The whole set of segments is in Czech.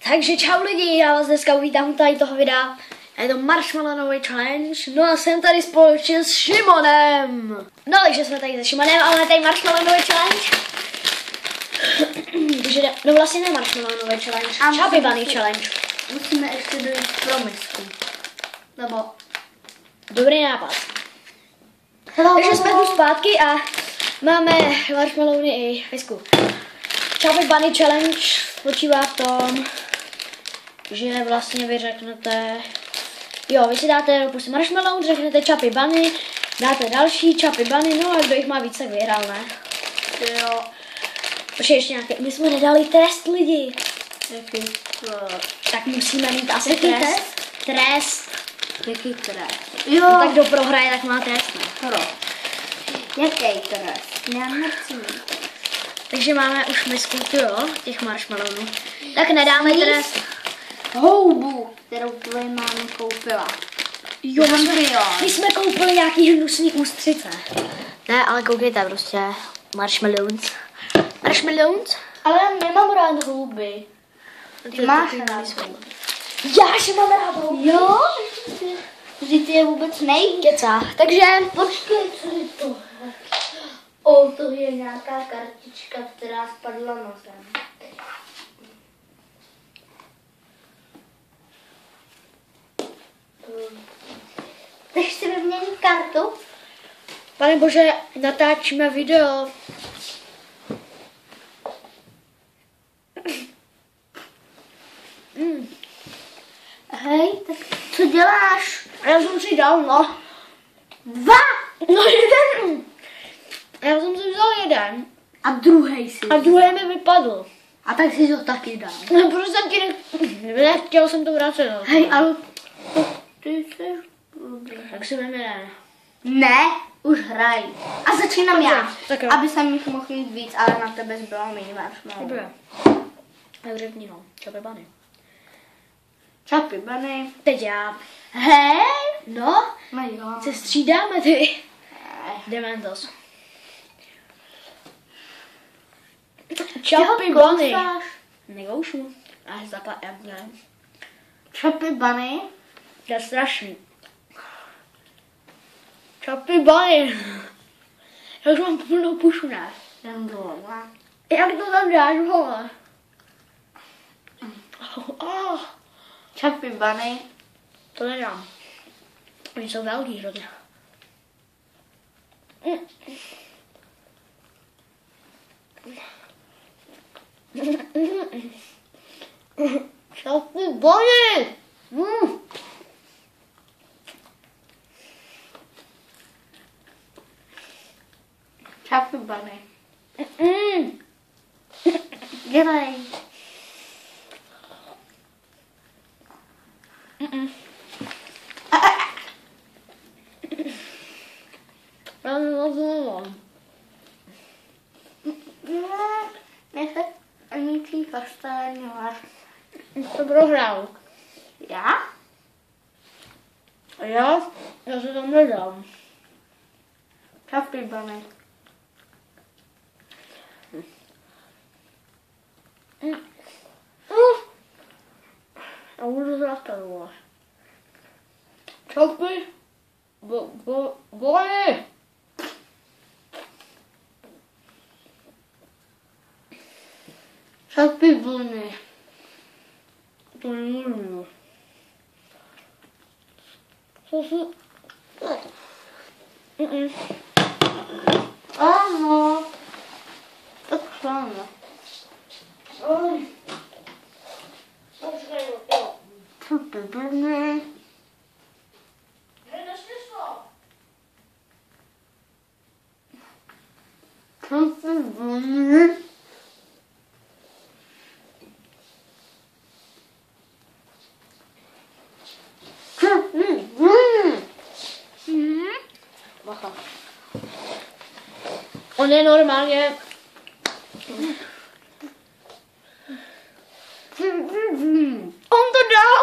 Takže čau lidi, já vás dneska uvítám tady toho videa. Je to marshmallow challenge. No a jsem tady společně s Šimonem. No takže jsme tady se Šimonem a máme tady marshmallow challenge. Takže no vlastně ne marshmallow challenge, Chubby Bunny challenge. Musíme ještě dojít pro misku. Nebo... Dobrý nápad. Takže jsme tu zpátky a máme marshmallowny i misku. Chubby Bunny challenge spočívá v tom, že vlastně vy řeknete, jo, vy si dáte prostě marshmallow, řeknete Chubby Bunny, dáte další Chubby Bunny, no a kdo jich má více vyhrál, ne? Jo. Protože ještě nějaké, my jsme nedali trest lidi. Jaký Tak musíme mít asi Jaký trest. Trest. Jaký trest? Jo. No, tak kdo prohraje, tak má trest, ne? Pro. Jaký trest? Já nechci mít. Takže máme už misku, jo, těch marshmallowů. Tak nedáme trest. Houbu, kterou tvoje máma koupila. Jo, my jsme koupili nějaký hnusný ústřice. Ne, ale koukejte prostě. Marshmallows. Marshmallows? Ale já nemám rád houby. Ty máš rád houby. Já, že mám rád houby. Jo? Vždyť je vůbec nejde. Kecá. Takže... Počkej, co je to? O, to je nějaká kartička, která spadla na zem. Chceš si vyměnit kartu? Pane bože, natáčíme video. Hej, tak co děláš? Já jsem si dal, no. 2! No jeden. Já jsem si vzal jeden. A druhý si. A druhý mi vypadl. A tak si to taky dal. No, protože jsem ti nechtěl jsem to vracet. No. Hej, ale ty jsi blbý. Tak si vyměne. Ne, už hraj. A začínám já, tak jo. aby jsem jich mohl mít víc, ale na tebe zbylo méně marshmallow. Dobré. Tak řekni no, Chubby Bunny. Chubby Bunny. Teď já. Hej, No, no jo. se střídáme ty. Dementos. Chubby Bunny. Negoušu. Až zapadám, ne. Chubby Bunny. To je strašný. Chubby Bunny. Já už mám plnou pušu, ne? Jdem dolů. Jak to tam dáš, vole? Oh, Chubby Bunny. to nedám. Oni jsou velký hrozně. Chubby Bunny! Chubby Bunny. Dělej. Já nevím. Nechce ničí kastaňovat. To prohrál. Já? A já se tam nedám. Chubby Bunny. Já budu zastavovat. Chubby Bunny! Chubby Bunny. To nemůžu. Co si... Ano. Tak šláme. Chubby Bunny. Chubby Bunny. Bacha. On je normálně... On to dal?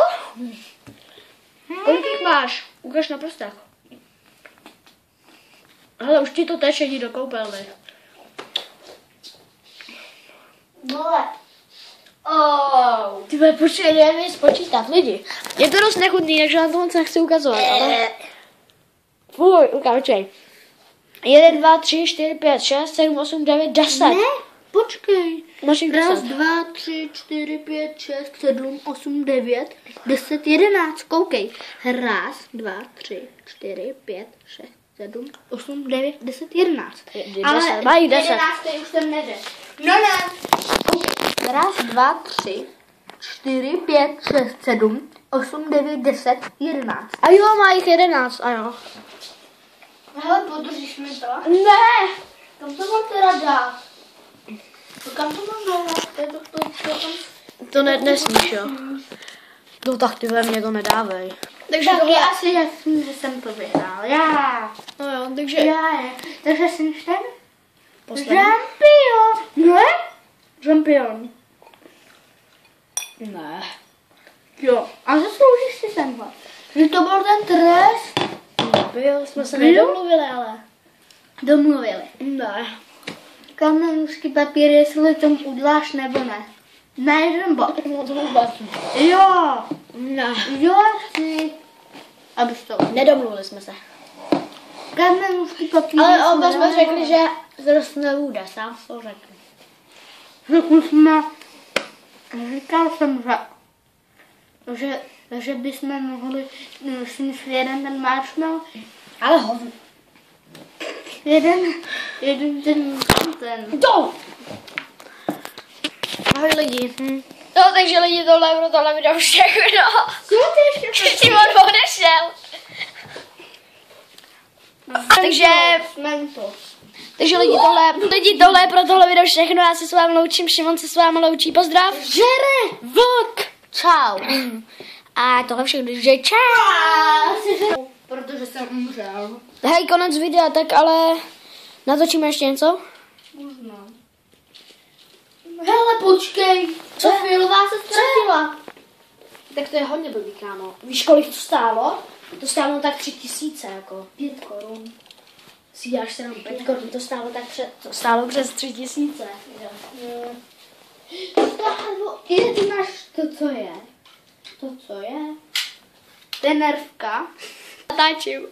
Kolik jich máš? Ukaž na prstech. Hele, už ti to teče, jdi do koupelny. Vole. Oh. Ty Počkej, nevím spočítat lidi. Je to dost nechutný, takže na to moc nechci ukazovat, ale... Fuj, ukáčej. 1, 2, 3, 4, 5, 6, 7, 8, 9, 10. Ne, počkej. Máš jich 10. 1, 2, 3, 4, 5, 6, 7, 8, 9, 10, 11. Koukej. 1, 2, 3, 4, 5, 6, 7, 8, 9, 10, 11. Ale Mají 10. 11. už jsem neřekl. No ne. 1, 2, 3, 4, 5, 6, 7, 8, 9, 10, 11. A jo, má jich 11, a jo. Hele, podržíš mi to? Ne! Kam to mám teda dát? Kam to mám dát? To nesmíš, jo. No tak ty ve mě to nedávej. Takže tak je asi jasný, že jsem to vyhrál. Já. No jo, takže... Takže jsem ten? Poslední. Žampion. Ne? Žampion. Ne. Jo. A zasloužíš si tenhle. Že to byl ten trest? Jo, jsme se Jo? nedomluvili, ale... Domluvili. Ne. Kamen, nůžky, papír, jestli to uděláš nebo ne. Na jeden bod. No to vůbec. Jo. Ne. Jo, chci. Abys to... Nedomluvili jsme se. Kamen, nůžky, papír. Ale oba jsme řekli, že zrostne vůda, sám to řekl. Řekli jsme... Říkal jsem, že bychom mohli sníst jeden ten marshmallow. Ale hovno. Jeden ten. Jdou! Ahoj lidi. No takže lidi, tohle pro tohle video všechno. Co ty ještě? Simon odešel. Takže lidi, tohle je pro tohle video všechno. Já se s vámi loučím, Šimon se s vámi loučí. Pozdrav. Žere! Vlk! Čau! A tohle všechno, že čau. Protože jsem umřel. Hej, konec videa, tak ale natočíme ještě něco? Možná. Hele, počkej! Co Fialová se ztratila? Tak to je hodně blbý, kámo. Víš, kolik to stálo? To stálo tak 3000, jako 5 korun. Si děláš se jenom 5 korun, to stálo přes 3000. Ty máš to, co je? To, co je? To je nervka. Natáčím.